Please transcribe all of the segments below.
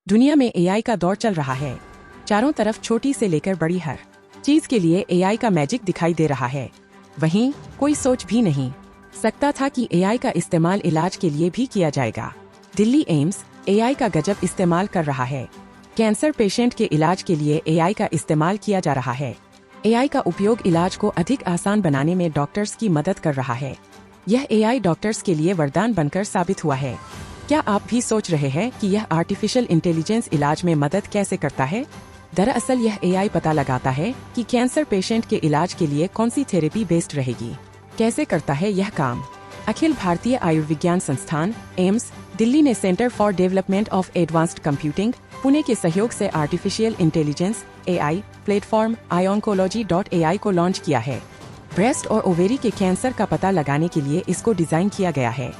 दुनिया में एआई का दौर चल रहा है। चारों तरफ छोटी से लेकर बड़ी हर चीज के लिए एआई का मैजिक दिखाई दे रहा है। वहीं कोई सोच भी नहीं सकता था कि एआई का इस्तेमाल इलाज के लिए भी किया जाएगा। दिल्ली एम्स एआई का गजब इस्तेमाल कर रहा है। कैंसर पेशेंट के इलाज के लिए एआई का इस्तेमाल किया जा रहा है। एआई का उपयोग इलाज को अधिक आसान बनाने में डॉक्टर्स की मदद कर रहा है। यह एआई डॉक्टर्स के लिए वरदान बनकर साबित हुआ है। क्या आप भी सोच रहे हैं कि यह आर्टिफिशियल इंटेलिजेंस इलाज में मदद कैसे करता है? दरअसल यह एआई पता लगाता है कि कैंसर पेशेंट के इलाज के लिए कौन सी थेरेपी बेस्ट रहेगी। कैसे करता है यह काम? अखिल भारतीय आयुर्विज्ञान संस्थान एम्स दिल्ली ने centre for development of advanced computing Pune के सहयोग से artificial intelligence AI platform ioncologyi.ai को लॉन्च किया है। ब्रेस्ट और ओवेरी के कैंसर का पता लगाने के लिए इसको डिजाइन किया गया है।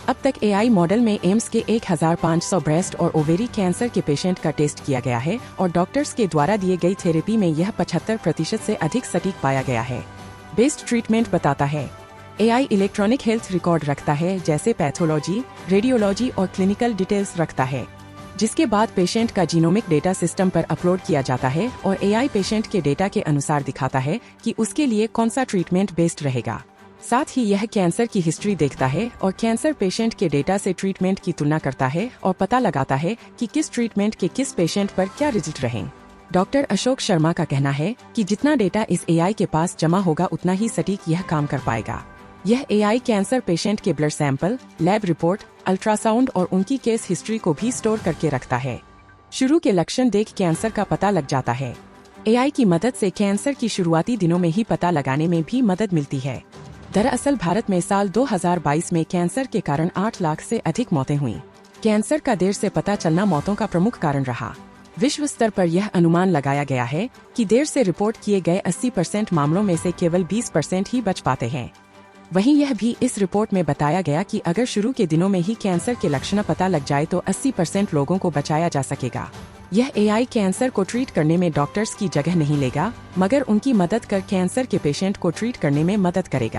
अब तक एआई मॉडल में एम्स के 1500 ब्रेस्ट और ओवेरी कैंसर के पेशेंट का टेस्ट किया गया है और डॉक्टर्स के द्वारा दिए गई थेरेपी में यह 75% से अधिक सटीक पाया गया है। बेस्ट ट्रीटमेंट बताता है। एआई इलेक्ट्रॉनिक हेल्थ रिकॉर्ड रखता है, जैसे पैथोलॉजी, रेडियोलॉजी और क्लिनिकल डिटेल्स रखता है, जिसके बाद पेशेंट का जीनोमिक डेटा सिस्टम पर अपलोड किया जाता है और एआई पेशेंट के डेटा के अनुसार दिखाता है कि उसके लिए कौन सा ट्रीटमेंट बेस्ट रहेगा। साथ ही यह कैंसर की हिस्ट्री देखता है और कैंसर पेशेंट के डेटा से ट्रीटमेंट की तुलना करता है और पता लगाता है कि किस ट्रीटमेंट के किस पेशेंट पर क्या रिजल्ट रहे। डॉक्टर अशोक शर्मा का कहना है कि जितना डेटा इस एआई के पास जमा होगा उतना ही सटीक यह काम कर पाएगा। यह एआई कैंसर पेशेंट के blood sample, lab report, ultrasound और उनकी केस हिस्ट्री को भी स्टोर करके रखता है। शुरू के लक्षण देख कैंसर का पता लग जाता है। एआई की मदद से कैंसर की शुरुआती दिनों में ही पता लगाने में भी मदद मिलती है। दरअसल भारत में साल 2022 में कैंसर के कारण 8 लाख से अधिक मौतें हुई। कैंसर का देर से पता चलना मौतों का प्रमुख कारण रहा। विश्व स्तर पर यह अनुमान लगाया गया है कि देर से रिपोर्ट किए गए 80% मामलों में से केवल 20% ही बच पाते हैं। वहीं यह भी इस रिपोर्ट में बताया गया कि अगर शुरू के दिनों में ही कैंसर के लक्षण पता लग जाए तो 80% लोगों को बचाया जा सकेगा। यह एआई कैंसर को ट्रीट करने में डॉक्टर्स की जगह नहीं लेगा, मगर उनकी मदद कर कैंसर के पेशेंट को ट्रीट करने में मदद करेगा।